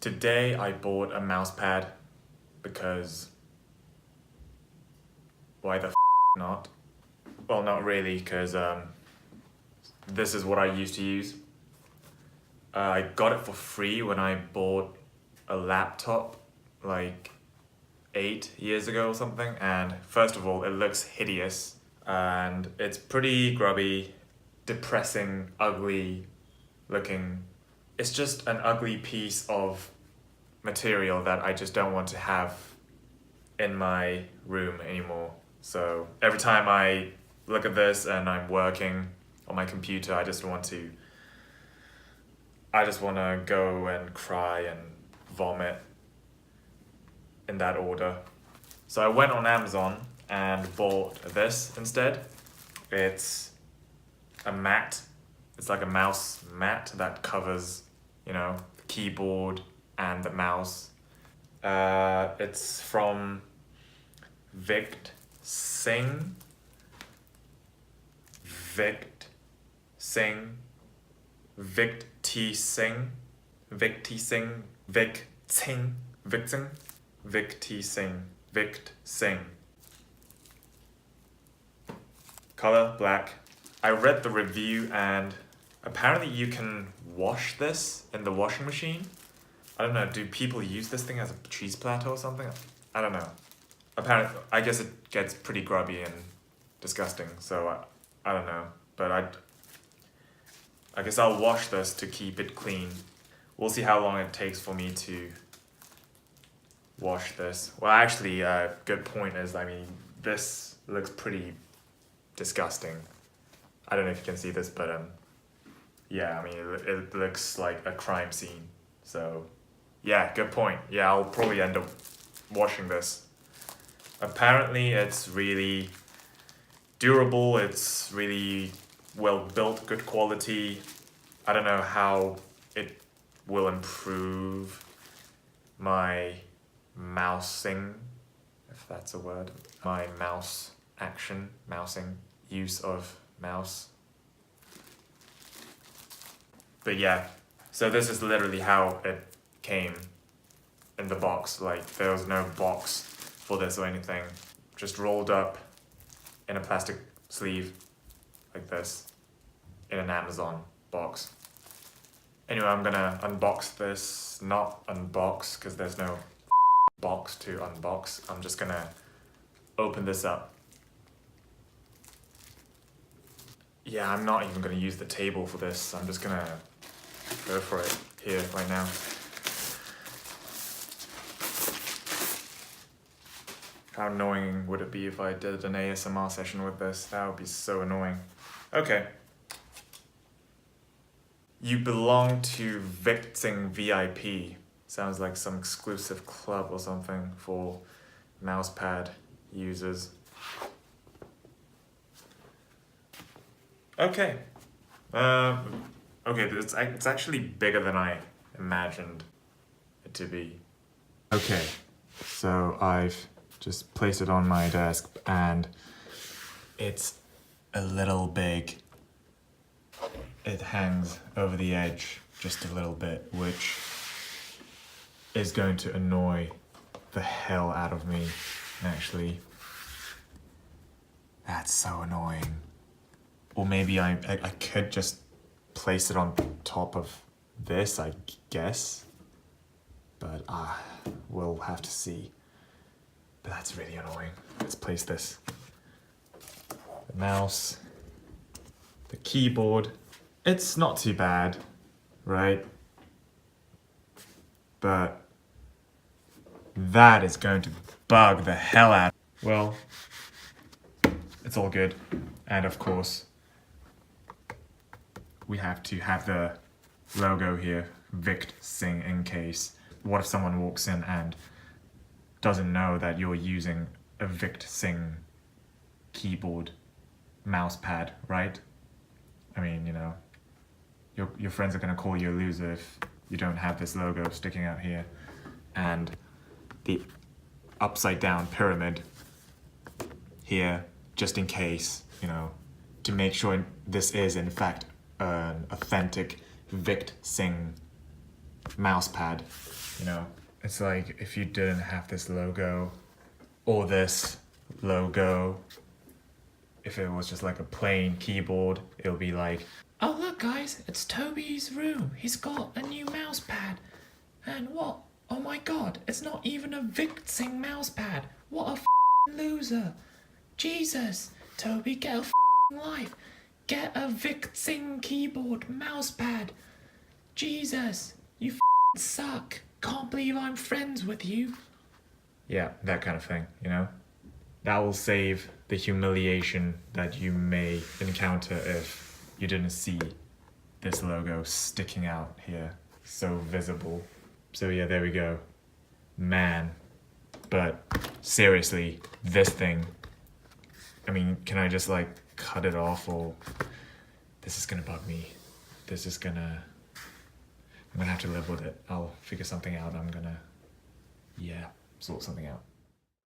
Today I bought a mouse pad because why the not? Well, not really, because this is what I used to use. I got it for free when I bought a laptop like 8 years ago or something, and first of all it looks hideous and it's pretty grubby, depressing, ugly looking. It's just an ugly piece of material that I just don't want to have in my room anymore. So every time I look at this and I'm working on my computer, I just want to go and cry and vomit in that order. So I went on Amazon and bought this instead. It's a mat. It's like a mouse mat that covers, the keyboard and the mouse. It's from VicTsing. VicTsing. VicTsing. VicTsing. VicTsing. VicTsing. VicTsing. VicTsing. Color black. I read the review and apparently you can wash this in the washing machine. I don't know, do people use this thing as a cheese platter or something? I don't know. Apparently, I guess it gets pretty grubby and disgusting, so I don't know. But I guess I'll wash this to keep it clean. We'll see how long it takes for me to wash this. Well, actually, good point is, this looks pretty disgusting. I don't know if you can see this, but yeah, it looks like a crime scene. So yeah, good point. Yeah, I'll probably end up washing this. Apparently it's really durable, it's really well built, good quality. I don't know how it will improve my mousing, if that's a word. My mouse action, mousing, use of mouse. But yeah, so this is literally how it came in the box. Like, there was no box for this or anything. Just rolled up in a plastic sleeve like this in an Amazon box. Anyway, I'm gonna unbox this. Not unbox, because there's no box to unbox. I'm just gonna open this up. Yeah, I'm not even gonna use the table for this. I'm just gonna go for it here right now. How annoying would it be if I did an ASMR session with this? That would be so annoying. Okay. You belong to VicTsing VIP. Sounds like some exclusive club or something for mousepad users. Okay. Okay, it's actually bigger than I imagined it to be. Okay, so I've just placed it on my desk and it's a little big. It hangs over the edge just a little bit, which is going to annoy the hell out of me, actually. That's so annoying. Or maybe I could just place it on top of this, I guess. But we'll have to see. But that's really annoying. Let's place this. The mouse, the keyboard. It's not too bad, right? But that is going to bug the hell out. Well, it's all good. And of course, we have to have the logo here, VicTsing, in case. What if someone walks in and doesn't know that you're using a VicTsing keyboard, mouse pad, right? Your friends are gonna call you a loser if you don't have this logo sticking out here. And the upside down pyramid here, just in case, to make sure this is in fact an authentic VicTsing mousepad. you know? It's like if you didn't have this logo or this logo, if it was just like a plain keyboard, it would be like, oh look guys, it's Toby's room. He's got a new mouse pad. And what? Oh my god, it's not even a VicTsing mouse pad. What a f***ing loser. Jesus, Toby, get a f***ing life. Get a VicTsing keyboard mouse pad. Jesus, you f***ing suck. Can't believe I'm friends with you. Yeah, that kind of thing, you know? That will save the humiliation that you may encounter if you didn't see this logo sticking out here, so visible. So yeah, there we go. Man. But seriously, this thing, I mean, can I just like cut it off, or this is gonna bug me. I'm gonna have to live with it. I'll figure something out. I'm gonna, yeah, sort something out.